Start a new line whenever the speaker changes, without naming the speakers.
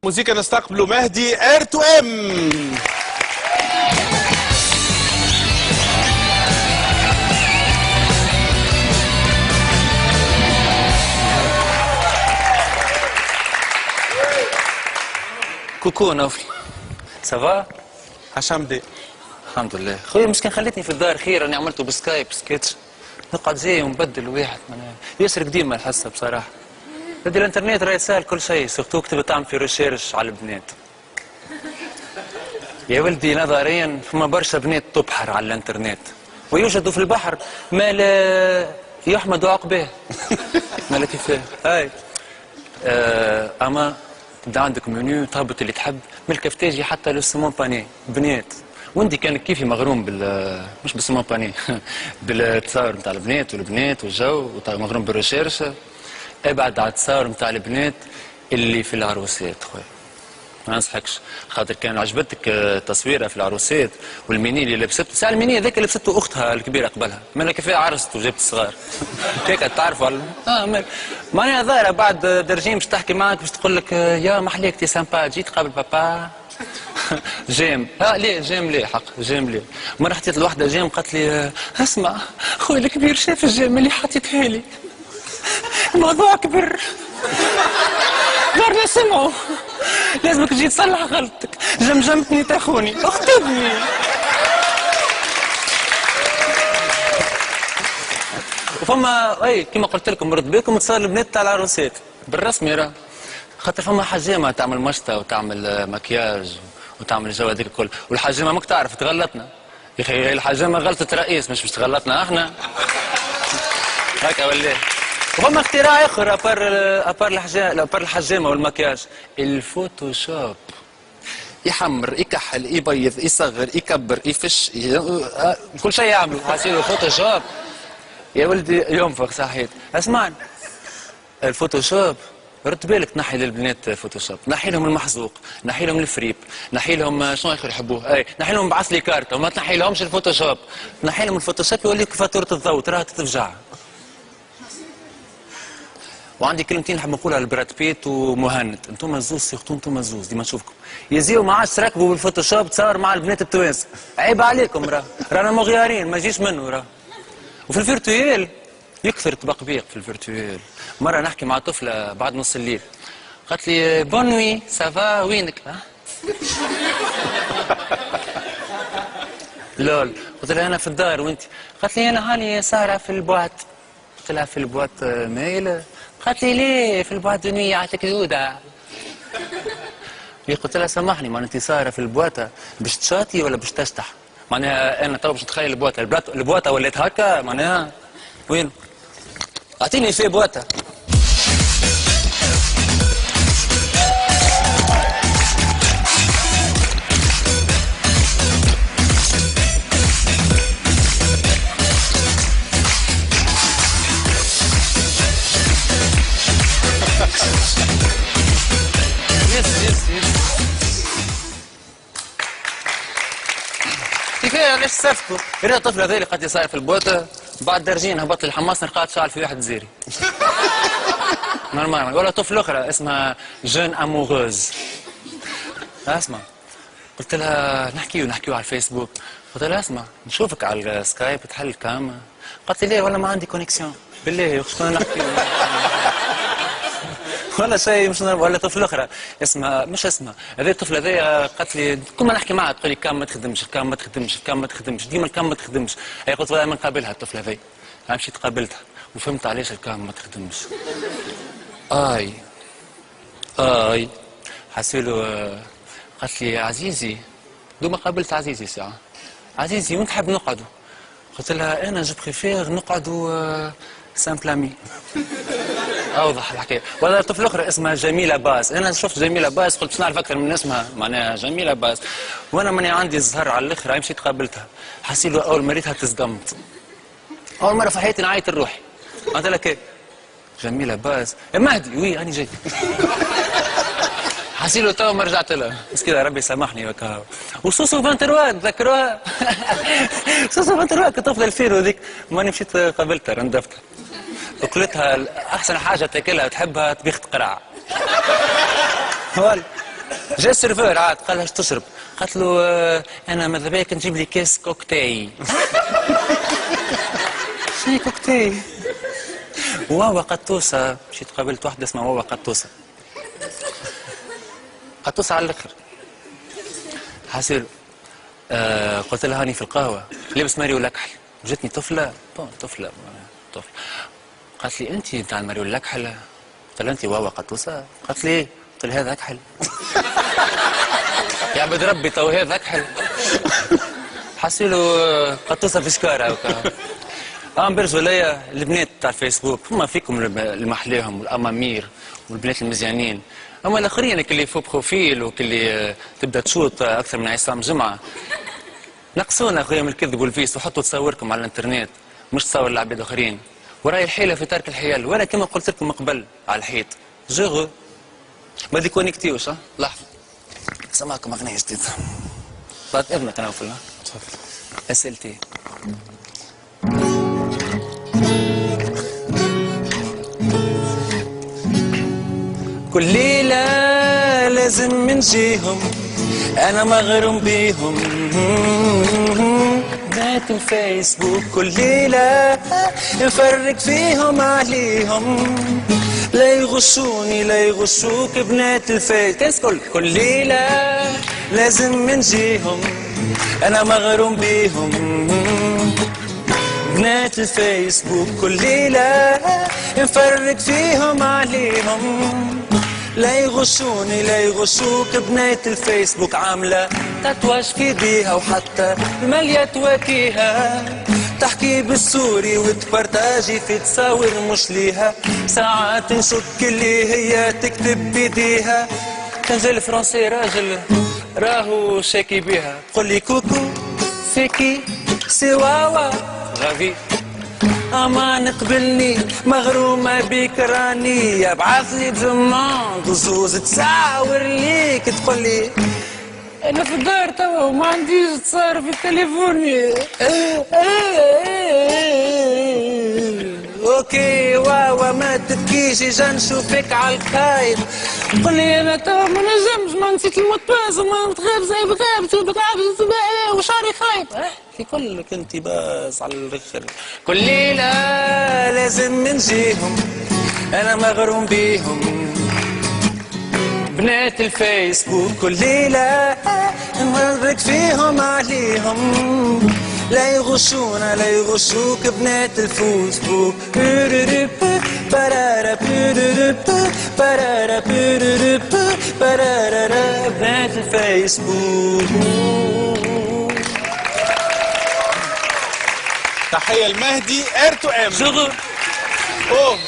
موسيقى نستقبل مهدي R2M.
كوكو نوفل سافا
هشام دي
الحمد لله. خويا مسكين خليتني في الدار خير، راني عملته بسكايب سكيتش، نقعد زي ونبدل واحد ياسر قديمه الحصه بصراحه. بدي الانترنت راهي تسهل كل شيء، سورتو كتب تعمل في ريشيرش على البنات. يا ولدي نظريا فما برشا بنات تبحر على الانترنت، ويوجد في البحر ما لا يحمد عقباه. ما لا كيفاه هاي اما تبدا عندك منيو تهبط اللي تحب من الكفتاجي حتى لو سمون باني بنات. وندي كان كيفي مغروم مش بالسمون باني بالتصاور نتاع البنات والبنات والجو، مغروم بالريشيرش. ابعد على التصاور نتاع البنات اللي في العروسات خويا، ما ننصحكش، خاطر كان عجبتك تصويرها في العروسات والميني اللي لبسته، ساعة الميني هذاك اللي لبسته اختها الكبيره قبلها، مالها كيفاه عرست وجابت الصغار. هيك تعرفوا معناها ظاهره بعد درجين باش تحكي معك باش تقول لك يا محليك تي سامبا جيت قبل بابا. جيم ليه جيم ليه حق جيم ليه. مرة حطيت لوحده جيم قالت لي اسمع خويا الكبير شاف الجيم اللي حطيتها لي، الموضوع كبر، دارنا سمعوا، لازمك تجي تصلح غلطتك، جمجمتني تاخوني اخطبني. وفما اي كما قلت لكم مرد بكم تصور البنات تاع العروسات بالرسمي راه، خاطر فما حجامه تعمل مشطه وتعمل مكياج وتعمل الجو هذاك الكل، والحجامه ماك تعرف تغلطنا يا اخي، الحجامه غلطه رئيس مش باش تغلطنا احنا هكا ولا. وفما اختراع اخر ابار الحجامه والمكياج، الفوتوشوب. يحمر يكحل يبيض يصغر يكبر يفش كل شيء يعملوا حاسيلو فوتوشوب. يا ولدي ينفخ صحيت. اسمعني الفوتوشوب رد بالك، تنحي للبنات فوتوشوب، نحي لهم المحزوق، نحي لهم الفريب، نحي لهم شنو اخر يحبوه، اي نحي لهم بعث لي كارت، وما تنحي لهمش الفوتوشوب، تنحي لهم الفوتوشوب يوليك فاتوره الضوء تراها تتفجع. وعندي كلمتين نحب نقولها لبراد بيت ومهند، انتم زوز سيرتو انتم زوز ديما نشوفكم يزيو ما عادش تركبوا بالفوتوشوب تصور مع البنات التوانسه، عيب عليكم رانا مغيارين ما يجيش منه وفي الفيرتويال يكثر التبقبيق في الفيرتويال. مره نحكي مع طفله بعد نص الليل قالت لي بون نوي سافا وينك؟ لول قلت لها انا في الدار وانت؟ قالت لي انا هاني سهره في البوات. قلت لها في البوات مايله؟ قالت لي ليه في البوات دنيا عاتك دوده. قلت لها سامحني ما انت سهره في البواته باش تشاطي ولا باش تشطح؟ معناها انا تو باش نتخيل البواته ولات هكا معناها وين؟ اعطيني في بواته. كيفاه علاش صرفتوا؟ إذا الطفل هذا اللي قد يصير في البوطة بعد درجين هبط لي الحماس نلقاها تشعل في واحد زيري. نورمال. ولا طفل أخرى اسمها جون أموغوز. اسمع قلت لها نحكيو على الفيسبوك، قلت لها اسمع نشوفك على السكايب تحل الكام. قالت لي ليه والله ما عندي كونيكسيون. بالله واش كنا نحكيو ولا شيء مش ولا طفل اخرى اسمها مش اسمها هذه الطفله هذه قالت لي كل ما نحكي معها تقول لي كام ما تخدمش الكام ما تخدمش الكام ما تخدمش ديما الكام ما تخدمش. هي قلت والله ما نقابلها الطفله هذه، مشيت قابلتها وفهمت علاش الكام ما تخدمش. اي حسيلو قالت لي عزيزي دوما قابلت عزيزي ساعه عزيزي وين تحب نقعدوا؟ قلت لها انا جو بريفير نقعدوا سامبلامي. اوضح الحكايه. ولا طفل اخرى اسمها جميله باز، انا شفت جميله باز قلت باش نعرف اكثر من اسمها معناها جميله باز، وانا ماني عندي الزهر على الاخر مشيت قابلتها حسيت اول ما ريتها تصدمت. اول مره في حياتي نعيط لروحي قلت لها كيف؟ جميله باز يا مهدي وي راني جاي. حسيلو تو ما رجعت لها مسكينة ربي سامحني وكا وسوسو 23 تذكروها سوسو 23 كطفلة الفيرو هذيك ماني مشيت قابلتها رندفتها وقلتها احسن حاجة تاكلها تحبها طبيخ قرع جا السيرفور عاد قال لها اش تشرب؟ قالت له انا ماذا بيك نجيب لي كاس كوكتاي شنو كوكتاي؟ واوا قطوسه مشيت قابلت واحده اسمها واوا قطوسه قطوسه على الاخر حاسير قلت لها هاني في القهوه لابس ماريو لكحل جاتني طفله طفله قالت لي انت نتاع ماريو لكحل قلت لها انت واوا قطوسه قالت لي قلت لها هذا اكحل يا عبد ربي تو هذا اكحل حسيلو قطوسه في شكاره هكا برج ولايا البنات تاع الفيسبوك هما فيكم المحليهم والامامير والبنات المزيانين اما الاخرين اللي فوق بروفيل وكلي تبدا تشوط اكثر من عصام جمعه نقصونا اخويا من الكذب والفيس وحطوا تصوركم على الانترنت مش تصور العباد اخرين وراي الحيله في ترك الحيل وانا كما قلت لكم من قبل على الحيط جوغو ما ديكونيكتيوش لحظه سمعكم اغنيه جديده بعد اذنك انا وفلها تفضل اسئلتي كل ليلة لازم نجيهم أنا مغروم بيهم بنات الفيسبوك كل ليلة نفرق فيهم عليهم لا يغشوني لا يغشوك بنات الفيس تسكل كل ليلة لازم نجيهم أنا مغروم بيهم بنات الفيسبوك كل ليلة نفرق فيهم عليهم لا يغشوني لا يغشوك بنات الفيسبوك عاملة تتواج في ايديها وحتى مالية تواكيها تحكي بالسوري وتبرتاجي في تصاور مش ليها ساعات نشك اللي هي تكتب بيديها تنزل فرنسي راجل راهو شاكي بيها قولي كوكو سيكي سواوا غافي اما نقبلني مغرومة بيك راني ابعثلي بزمان وزوز تصاور ليك تقولي انا في الدار توا وما عنديش تصاور في التليفون اوكي واوا ما تبكيش جا نشوفك على الخايب قولي انا توا ما نجمش ما نسيت المطباز وما نتغاب زي بغاب وشعري خايب في كلك انت باز على الاخر كل ليله لازم نجيهم انا مغروم بيهم بنات الفيسبوك كل ليله نورك فيهم عليهم لا يغشونا لا يغشوك بنات الفيسبوك بنات الفيسبوك
تحية المهدي ار تو ام
شغل
اوه